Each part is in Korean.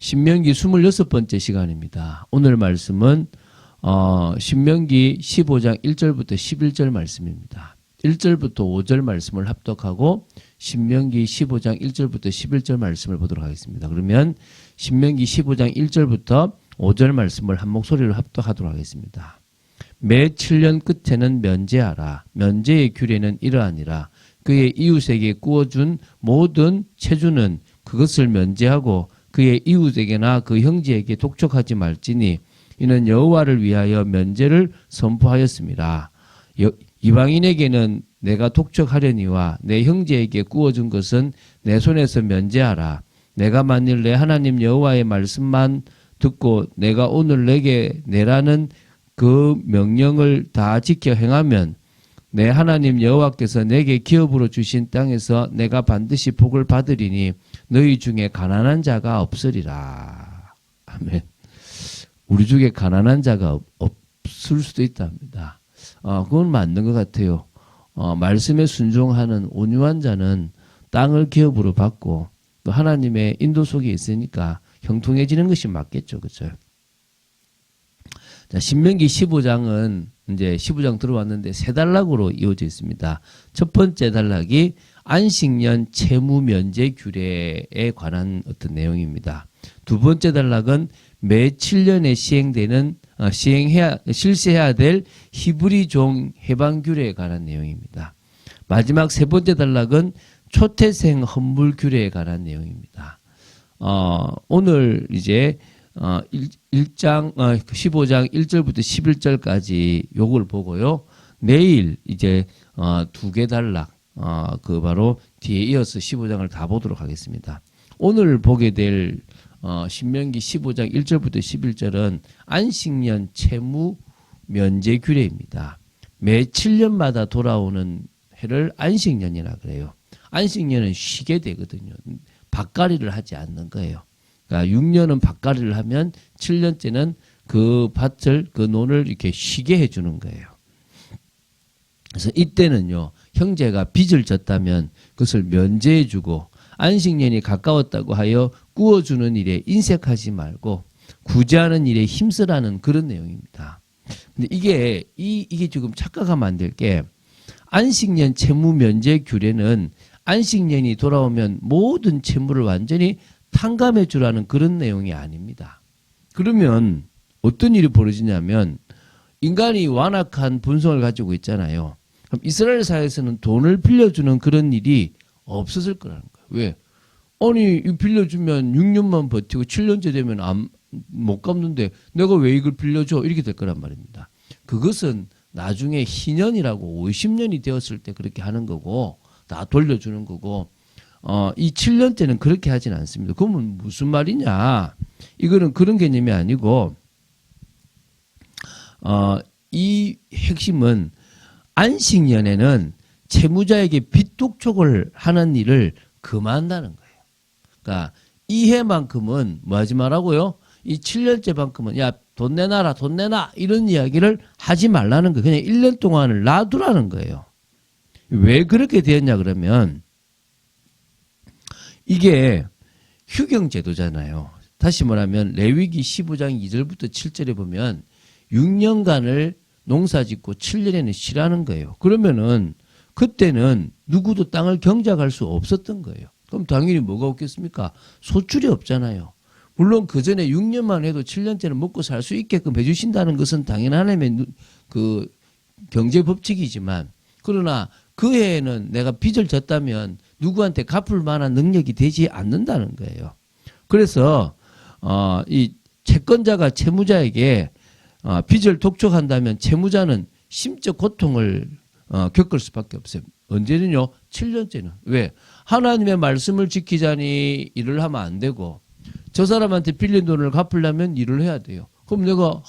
신명기 26번째 시간입니다. 오늘 말씀은 신명기 15장 1절부터 11절 말씀입니다. 1절부터 5절 말씀을 합독하고 신명기 15장 1절부터 11절 말씀을 보도록 하겠습니다. 그러면 신명기 15장 1절부터 5절 말씀을 한 목소리로 합독하도록 하겠습니다. 매 7년 끝에는 면제하라. 면제의 규례는 이러하니라. 그의 이웃에게 구워준 모든 채주는 그것을 면제하고 그의 이웃에게나 그 형제에게 독촉하지 말지니 이는 여호와를 위하여 면제를 선포하였습니다. 이방인에게는 내가 독촉하려니와 내 형제에게 구워준 것은 내 손에서 면제하라. 내가 만일 내 하나님 여호와의 말씀만 듣고 내가 오늘 내게 내라는 그 명령을 다 지켜 행하면 내 하나님 여호와께서 내게 기업으로 주신 땅에서 내가 반드시 복을 받으리니 너희 중에 가난한 자가 없으리라. 아멘. 우리 중에 가난한 자가 없을 수도 있답니다. 그건 맞는 것 같아요. 말씀에 순종하는 온유한 자는 땅을 기업으로 받고 또 하나님의 인도 속에 있으니까 형통해지는 것이 맞겠죠. 그렇죠? 자, 신명기 15장은 이제 15장 들어왔는데 세 단락으로 이어져 있습니다. 첫 번째 단락이 안식년 채무 면제 규례에 관한 어떤 내용입니다. 두 번째 단락은 매 7년에 시행되는 실시해야 될 히브리 종 해방 규례에 관한 내용입니다. 마지막 세 번째 단락은 초태생 헌물 규례에 관한 내용입니다. 오늘 이제 1장 15장 1절부터 11절까지 요걸 보고요. 내일 이제 두 개 단락 그 바로 뒤에 이어서 15장을 다 보도록 하겠습니다. 오늘 보게 될 신명기 15장 1절부터 11절은 안식년 채무 면제 규례입니다. 매 7년마다 돌아오는 해를 안식년이라 그래요. 안식년은 쉬게 되거든요. 밭갈이를 하지 않는 거예요. 그러니까 6년은 밭갈이를 하면 7년째는 그 밭을 그 논을 이렇게 쉬게 해주는 거예요. 그래서 이때는요, 형제가 빚을 졌다면 그것을 면제해주고 안식년이 가까웠다고 하여 구워주는 일에 인색하지 말고 구제하는 일에 힘쓰라는 그런 내용입니다. 근데 이게 지금 착각하면 안 될 게 안식년 채무 면제 규례는 안식년이 돌아오면 모든 채무를 완전히 탕감해 주라는 그런 내용이 아닙니다. 그러면 어떤 일이 벌어지냐면 인간이 완악한 본성을 가지고 있잖아요. 그럼 이스라엘 사회에서는 돈을 빌려주는 그런 일이 없었을 거라는 거예요. 왜? 아니 빌려주면 6년만 버티고 7년째 되면 못 갚는데 내가 왜 이걸 빌려줘? 이렇게 될 거란 말입니다. 그것은 나중에 희년이라고 50년이 되었을 때 그렇게 하는 거고 다 돌려주는 거고 이 7년째는 그렇게 하진 않습니다. 그러면 무슨 말이냐? 이거는 그런 개념이 아니고 이 핵심은 안식년에는 채무자에게 빚 독촉을 하는 일을 금한다는 거예요. 그러니까 이 해만큼은 뭐 하지 말라고요? 이 7년째만큼은 야 돈 내놔라 돈 내놔 이런 이야기를 하지 말라는 거예요. 그냥 1년 동안을 놔두라는 거예요. 왜 그렇게 되었냐 그러면 이게 휴경제도잖아요. 다시 말하면 레위기 15장 2절부터 7절에 보면 6년간을 농사짓고 7년에는 쉬라는 거예요. 그러면은 그때는 누구도 땅을 경작할 수 없었던 거예요. 그럼 당연히 뭐가 없겠습니까? 소출이 없잖아요. 물론 그 전에 6년만 해도 7년째는 먹고 살 수 있게끔 해주신다는 것은 당연한 하나님의 그 경제 법칙이지만 그러나 그 해에는 내가 빚을 졌다면 누구한테 갚을 만한 능력이 되지 않는다는 거예요. 그래서 이 채권자가 채무자에게 빚을 독촉한다면 채무자는 심적 고통을 겪을 수밖에 없어요. 언제는요? 7년째는. 왜? 하나님의 말씀을 지키자니 일을 하면 안 되고 저 사람한테 빌린 돈을 갚으려면 일을 해야 돼요. 그럼 내가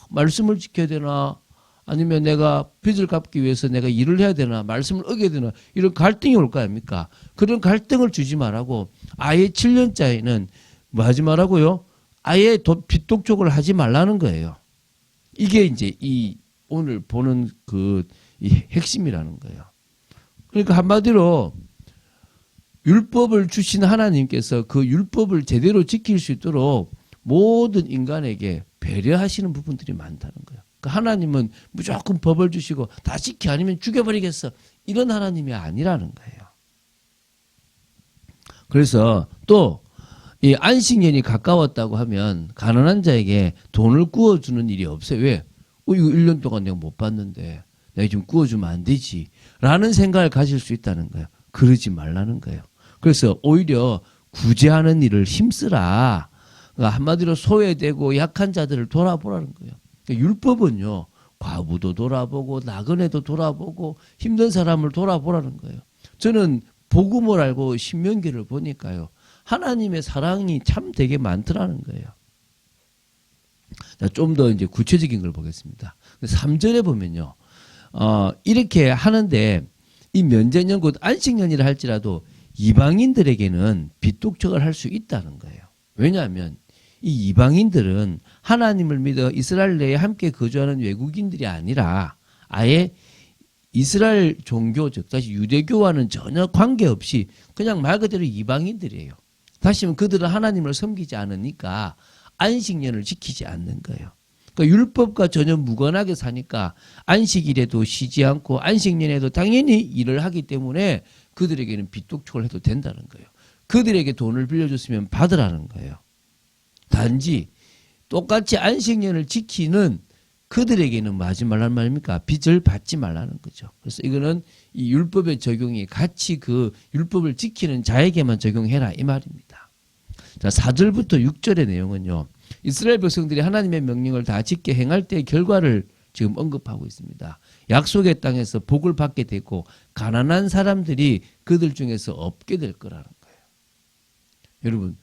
말씀을 지켜야 되나 아니면 내가 빚을 갚기 위해서 내가 일을 해야 되나 말씀을 어겨야 되나 이런 갈등이 올 거 아닙니까? 그런 갈등을 주지 말라고 아예 7년짜리는 뭐 하지 말라고요? 아예 빚 독촉을 하지 말라는 거예요. 이게 이제 이 오늘 보는 이 핵심이라는 거예요. 그러니까 한마디로 율법을 주신 하나님께서 그 율법을 제대로 지킬 수 있도록 모든 인간에게 배려하시는 부분들이 많다는 거예요. 그러니까 하나님은 무조건 법을 주시고 다 지켜 아니면 죽여버리겠어. 이런 하나님이 아니라는 거예요. 그래서 또 이 안식년이 가까웠다고 하면 가난한 자에게 돈을 구워주는 일이 없어요. 왜? 이거 1년 동안 내가 못 받는데 내가 좀 구워주면 안 되지. 라는 생각을 가질 수 있다는 거예요. 그러지 말라는 거예요. 그래서 오히려 구제하는 일을 힘쓰라. 그러니까 한마디로 소외되고 약한 자들을 돌아보라는 거예요. 그러니까 율법은요. 과부도 돌아보고 나그네도 돌아보고 힘든 사람을 돌아보라는 거예요. 저는 복음을 알고 신명기를 보니까요. 하나님의 사랑이 참 되게 많더라는 거예요. 좀 더 이제 구체적인 걸 보겠습니다. 3절에 보면요. 이렇게 하는데 이 면제년 곧 안식년이라 할지라도 이방인들에게는 빚독촉을 할 수 있다는 거예요. 왜냐하면 이 이방인들은 하나님을 믿어 이스라엘 내에 함께 거주하는 외국인들이 아니라 아예 이스라엘 종교 즉 다시 유대교와는 전혀 관계없이 그냥 말 그대로 이방인들이에요. 다시 말하면 그들은 하나님을 섬기지 않으니까 안식년을 지키지 않는 거예요. 그러니까 율법과 전혀 무관하게 사니까 안식일에도 쉬지 않고 안식년에도 당연히 일을 하기 때문에 그들에게는 빚독촉을 해도 된다는 거예요. 그들에게 돈을 빌려줬으면 받으라는 거예요. 단지 똑같이 안식년을 지키는 그들에게는 뭐 하지 말라는 말입니까? 빚을 받지 말라는 거죠. 그래서 이거는 이 율법의 적용이 같이 그 율법을 지키는 자에게만 적용해라 이 말입니다. 자, 4절부터 6절의 내용은요. 이스라엘 백성들이 하나님의 명령을 다 지켜 행할 때의 결과를 지금 언급하고 있습니다. 약속의 땅에서 복을 받게 되고 가난한 사람들이 그들 중에서 없게 될 거라는 거예요.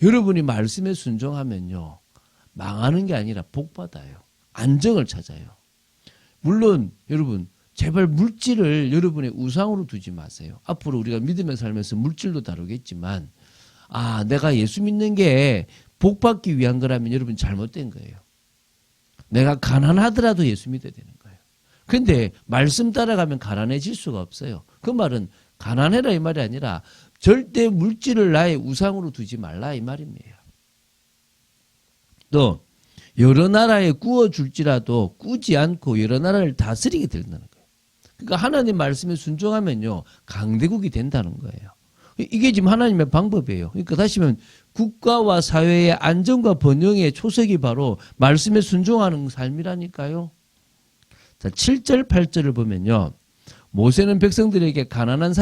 여러분이 말씀에 순종하면요. 망하는 게 아니라 복 받아요. 안정을 찾아요. 물론 여러분 제발 물질을 여러분의 우상으로 두지 마세요. 앞으로 우리가 믿음에 살면서 물질도 다루겠지만 내가 예수 믿는 게 복 받기 위한 거라면 여러분 잘못된 거예요. 내가 가난하더라도 예수 믿어야 되는 거예요. 그런데 말씀 따라가면 가난해질 수가 없어요. 그 말은 가난해라 이 말이 아니라 절대 물질을 나의 우상으로 두지 말라 이 말입니다. 또 여러 나라에 구워줄지라도 꾸지 않고 여러 나라를 다스리게 된다는 거예요. 그러니까 하나님 말씀에 순종하면요. 강대국이 된다는 거예요. 이게 지금 하나님의 방법이에요. 그러니까 다시 말하면 국가와 사회의 안정과 번영의 초석이 바로 말씀에 순종하는 삶이라니까요. 자, 7절, 8절을 보면요. 모세는 백성들에게 가난한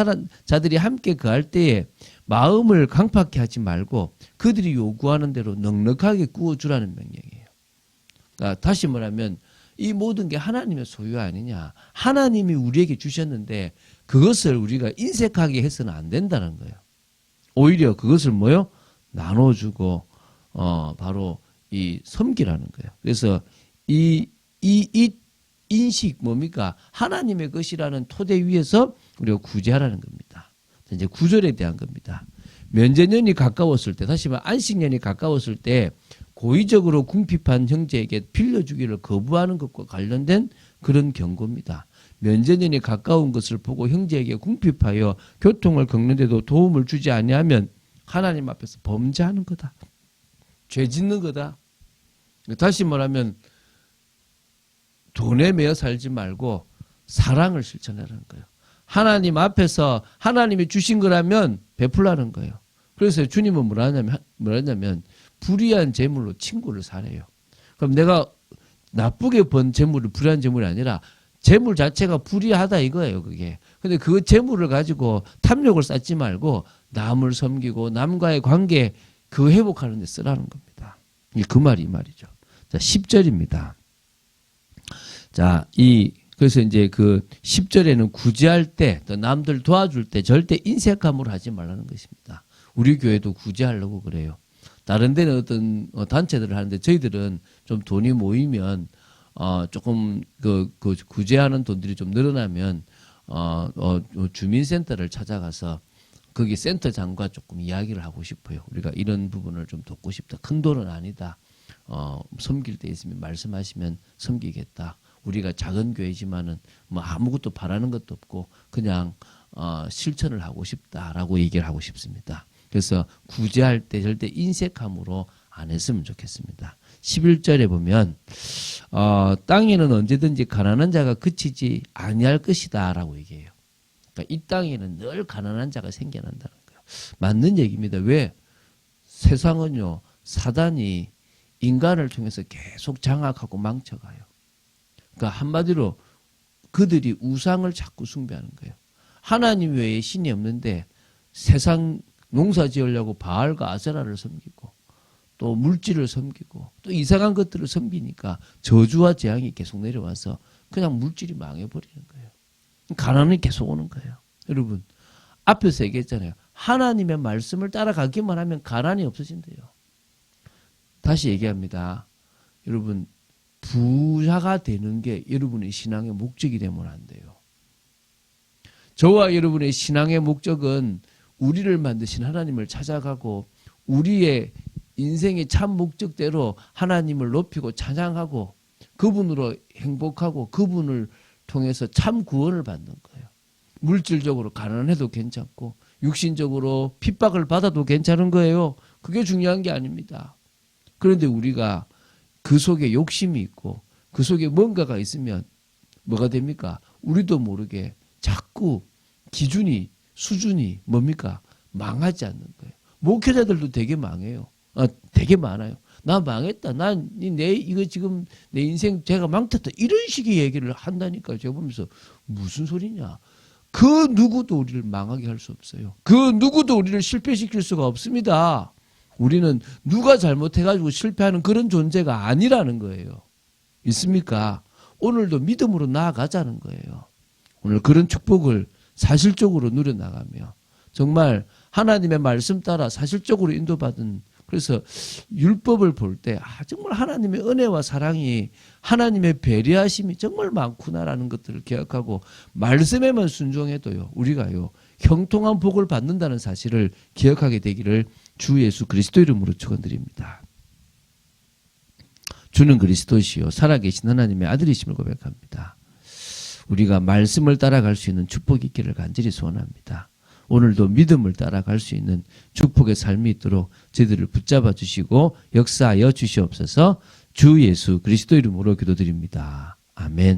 자들이 함께 거할 때에 마음을 강팍해 하지 말고 그들이 요구하는 대로 넉넉하게 구워주라는 명령이에요. 그러니까 다시 말하면 이 모든 게 하나님의 소유 아니냐. 하나님이 우리에게 주셨는데 그것을 우리가 인색하게 해서는 안 된다는 거예요. 오히려 그것을 뭐요? 나눠주고 바로 이 섬기라는 거예요. 그래서 이 인식 뭡니까? 하나님의 것이라는 토대 위에서 우리가 구제하라는 겁니다. 이제 구절에 대한 겁니다. 면제년이 가까웠을 때, 다시 말해 안식년이 가까웠을 때 고의적으로 궁핍한 형제에게 빌려주기를 거부하는 것과 관련된 그런 경고입니다. 면제년이 가까운 것을 보고 형제에게 궁핍하여 교통을 겪는데도 도움을 주지 아니하면 하나님 앞에서 범죄하는 거다. 죄 짓는 거다. 다시 말하면 돈에 매여 살지 말고 사랑을 실천하라는 거예요. 하나님 앞에서 하나님이 주신 거라면 베풀라는 거예요. 그래서 주님은 뭐라냐면 불의한 재물로 친구를 사래요. 그럼 내가 나쁘게 번 재물이 불의한 재물이 아니라 재물 자체가 불의하다 이거예요, 그게. 근데 그 재물을 가지고 탐욕을 쌓지 말고 남을 섬기고 남과의 관계 그 회복하는 데 쓰라는 겁니다. 그 말이 이 말이죠. 자, 10절입니다. 자, 그래서 이제 그 10절에는 구제할 때, 또 남들 도와줄 때 절대 인색함으로 하지 말라는 것입니다. 우리 교회도 구제하려고 그래요. 다른 데는 어떤 단체들을 하는데 저희들은 좀 돈이 모이면 조금 그 구제하는 돈들이 좀 늘어나면 주민센터를 찾아가서 거기 센터장과 조금 이야기를 하고 싶어요. 우리가 이런 부분을 좀 돕고 싶다. 큰 돈은 아니다. 섬길 때 있으면 말씀하시면 섬기겠다. 우리가 작은 교회지만은 뭐 아무것도 바라는 것도 없고 그냥 실천을 하고 싶다라고 얘기를 하고 싶습니다. 그래서 구제할 때 절대 인색함으로 안 했으면 좋겠습니다. 11절에 보면 땅에는 언제든지 가난한 자가 그치지 아니할 것이다 라고 얘기해요. 그러니까 이 땅에는 늘 가난한 자가 생겨난다는 거예요. 맞는 얘기입니다. 왜? 세상은요, 사단이 인간을 통해서 계속 장악하고 망쳐가요. 그러니까 한마디로 그들이 우상을 자꾸 숭배하는 거예요. 하나님 외에 신이 없는데 세상 농사 지으려고 바알과 아세라를 섬기고 또 물질을 섬기고 또 이상한 것들을 섬기니까 저주와 재앙이 계속 내려와서 그냥 물질이 망해버리는 거예요. 가난이 계속 오는 거예요. 여러분, 앞에서 얘기했잖아요. 하나님의 말씀을 따라가기만 하면 가난이 없어진대요. 다시 얘기합니다. 여러분, 부자가 되는 게 여러분의 신앙의 목적이 되면 안 돼요. 저와 여러분의 신앙의 목적은 우리를 만드신 하나님을 찾아가고 우리의 인생의 참 목적대로 하나님을 높이고 찬양하고 그분으로 행복하고 그분을 통해서 참 구원을 받는 거예요. 물질적으로 가난해도 괜찮고 육신적으로 핍박을 받아도 괜찮은 거예요. 그게 중요한 게 아닙니다. 그런데 우리가 그 속에 욕심이 있고 그 속에 뭔가가 있으면 뭐가 됩니까? 우리도 모르게 자꾸 기준이 수준이 뭡니까? 망하지 않는 거예요. 목회자들도 되게 망해요. 되게 많아요. 나 망했다. 이거 지금 내 인생 제가 망쳤다. 이런 식의 얘기를 한다니까요. 제가 보면서 무슨 소리냐. 그 누구도 우리를 망하게 할 수 없어요. 그 누구도 우리를 실패시킬 수가 없습니다. 우리는 누가 잘못해가지고 실패하는 그런 존재가 아니라는 거예요. 있습니까? 오늘도 믿음으로 나아가자는 거예요. 오늘 그런 축복을 사실적으로 누려나가며 정말 하나님의 말씀 따라 사실적으로 인도받은 그래서 율법을 볼 때 정말 하나님의 은혜와 사랑이 하나님의 배려하심이 정말 많구나라는 것들을 기억하고 말씀에만 순종해도요 우리가요 형통한 복을 받는다는 사실을 기억하게 되기를 주 예수 그리스도 이름으로 축원드립니다. 주는 그리스도시요 살아계신 하나님의 아들이심을 고백합니다. 우리가 말씀을 따라갈 수 있는 축복이 있기를 간절히 소원합니다. 오늘도 믿음을 따라갈 수 있는 축복의 삶이 있도록 저희들을 붙잡아 주시고 역사하여 주시옵소서. 주 예수 그리스도 이름으로 기도드립니다. 아멘.